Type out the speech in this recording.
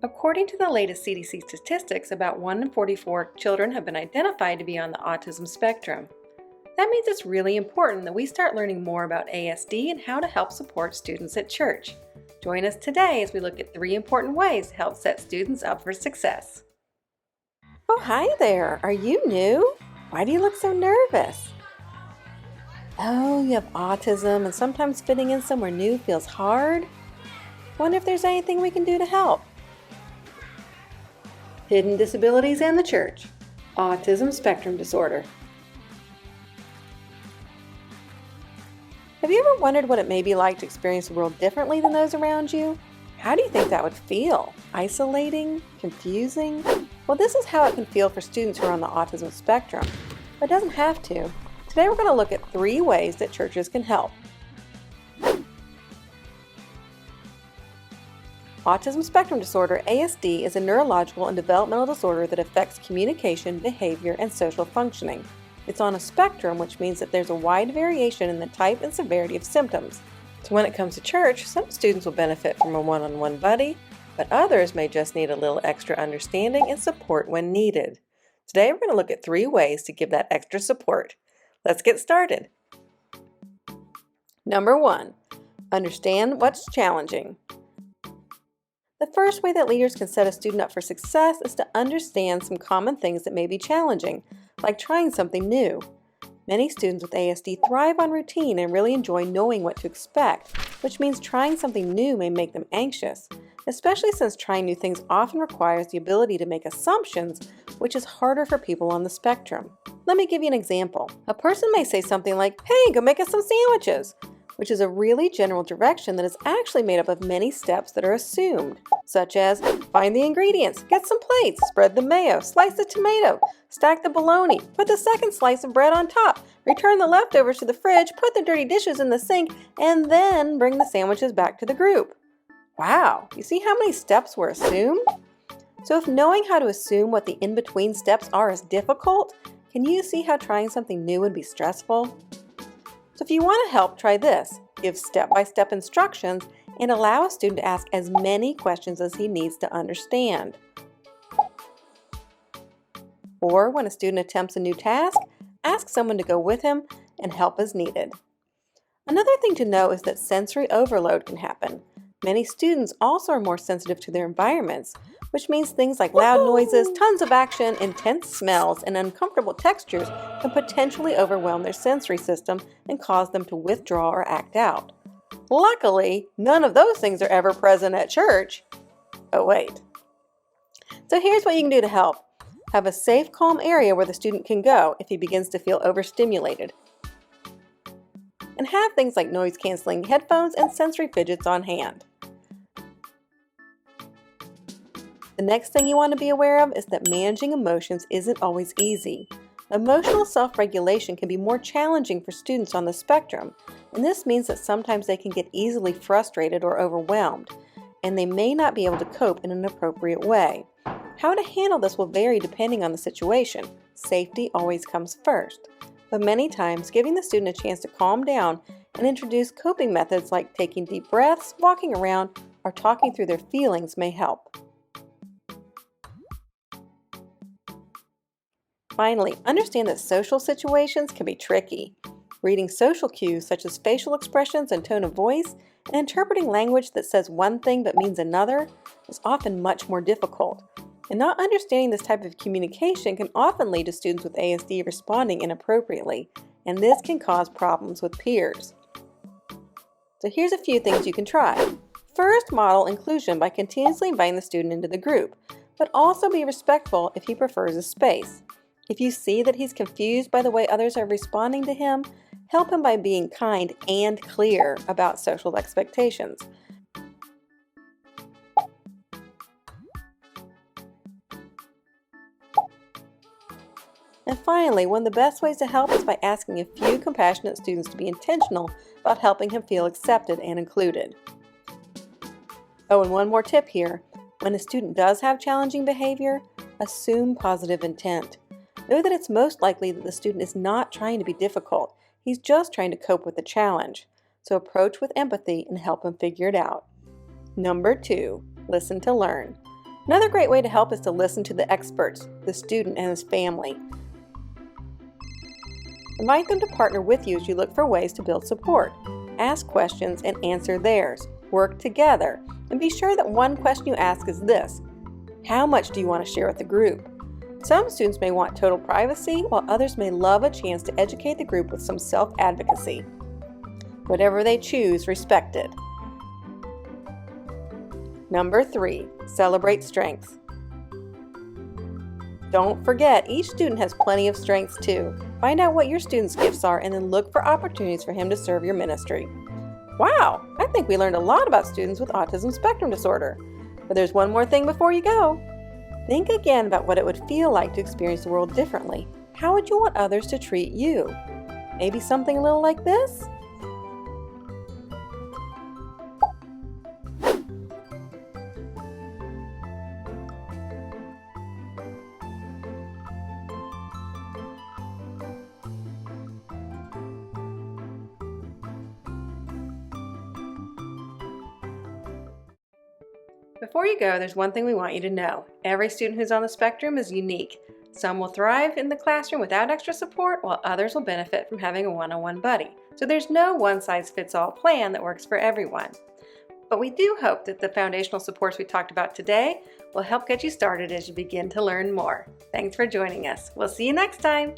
According to the latest CDC statistics, about 1 in 44 children have been identified to be on the autism spectrum. That means it's really important that we start learning more about ASD and how to help support students at church. Join us today as we look at 3 important ways to help set students up for success. Oh, hi there. Are you new? Why do you look so nervous? Oh, you have autism and sometimes fitting in somewhere new feels hard? Wonder if there's anything we can do to help. Hidden disabilities and the church. Autism spectrum disorder. Have you ever wondered what it may be like to experience the world differently than those around you? How do you think that would feel? Isolating? Confusing? Well, this is how it can feel for students who are on the autism spectrum, but it doesn't have to. Today we're going to look at 3 ways that churches can help. Autism spectrum disorder, ASD, is a neurological and developmental disorder that affects communication, behavior, and social functioning. It's on a spectrum, which means that there's a wide variation in the type and severity of symptoms. So when it comes to church, some students will benefit from a one-on-one buddy, but others may just need a little extra understanding and support when needed. Today we're going to look at 3 ways to give that extra support. Let's get started. Number 1, understand what's challenging. The first way that leaders can set a student up for success is to understand some common things that may be challenging, like trying something new. Many students with ASD thrive on routine and really enjoy knowing what to expect, which means trying something new may make them anxious, especially since trying new things often requires the ability to make assumptions, which is harder for people on the spectrum. Let me give you an example. A person may say something like, "Hey, go make us some sandwiches," which is a really general direction that is actually made up of many steps that are assumed, such as find the ingredients, get some plates, spread the mayo, slice the tomato, stack the bologna, put the second slice of bread on top, return the leftovers to the fridge, put the dirty dishes in the sink, and then bring the sandwiches back to the group. Wow, you see how many steps were assumed? So if knowing how to assume what the in-between steps are is difficult, can you see how trying something new would be stressful? So if you want to help, try this. Give step-by-step instructions and allow a student to ask as many questions as he needs to understand. Or when a student attempts a new task, ask someone to go with him and help as needed. Another thing to know is that sensory overload can happen. Many students also are more sensitive to their environments, which means things like loud noises, tons of action, intense smells, and uncomfortable textures can potentially overwhelm their sensory system and cause them to withdraw or act out. Luckily, none of those things are ever present at church. Oh wait. So here's what you can do to help. Have a safe, calm area where the student can go if he begins to feel overstimulated. And have things like noise-canceling headphones and sensory fidgets on hand. The next thing you want to be aware of is that managing emotions isn't always easy. Emotional self-regulation can be more challenging for students on the spectrum, and this means that sometimes they can get easily frustrated or overwhelmed, and they may not be able to cope in an appropriate way. How to handle this will vary depending on the situation. Safety always comes first, but many times giving the student a chance to calm down and introduce coping methods like taking deep breaths, walking around, or talking through their feelings may help. Finally, understand that social situations can be tricky. Reading social cues such as facial expressions and tone of voice, and interpreting language that says one thing but means another is often much more difficult. And not understanding this type of communication can often lead to students with ASD responding inappropriately, and this can cause problems with peers. So here's a few things you can try. First, model inclusion by continuously inviting the student into the group, but also be respectful if he prefers a space. If you see that he's confused by the way others are responding to him, help him by being kind and clear about social expectations. And finally, one of the best ways to help is by asking a few compassionate students to be intentional about helping him feel accepted and included. Oh, and one more tip here. When a student does have challenging behavior, assume positive intent. Know that it's most likely that the student is not trying to be difficult. He's just trying to cope with the challenge. So approach with empathy and help him figure it out. Number 2, listen to learn. Another great way to help is to listen to the experts, the student and his family. Invite them to partner with you as you look for ways to build support. Ask questions and answer theirs. Work together. And be sure that one question you ask is this: how much do you want to share with the group? Some students may want total privacy, while others may love a chance to educate the group with some self-advocacy. Whatever they choose, respect it. Number 3, celebrate strengths. Don't forget, each student has plenty of strengths too. Find out what your student's gifts are and then look for opportunities for him to serve your ministry. Wow, I think we learned a lot about students with autism spectrum disorder. But there's one more thing before you go. Think again about what it would feel like to experience the world differently. How would you want others to treat you? Maybe something a little like this? Before you go, there's one thing we want you to know. Every student who's on the spectrum is unique. Some will thrive in the classroom without extra support, while others will benefit from having a one-on-one buddy. So there's no one-size-fits-all plan that works for everyone. But we do hope that the foundational supports we talked about today will help get you started as you begin to learn more. Thanks for joining us. We'll see you next time.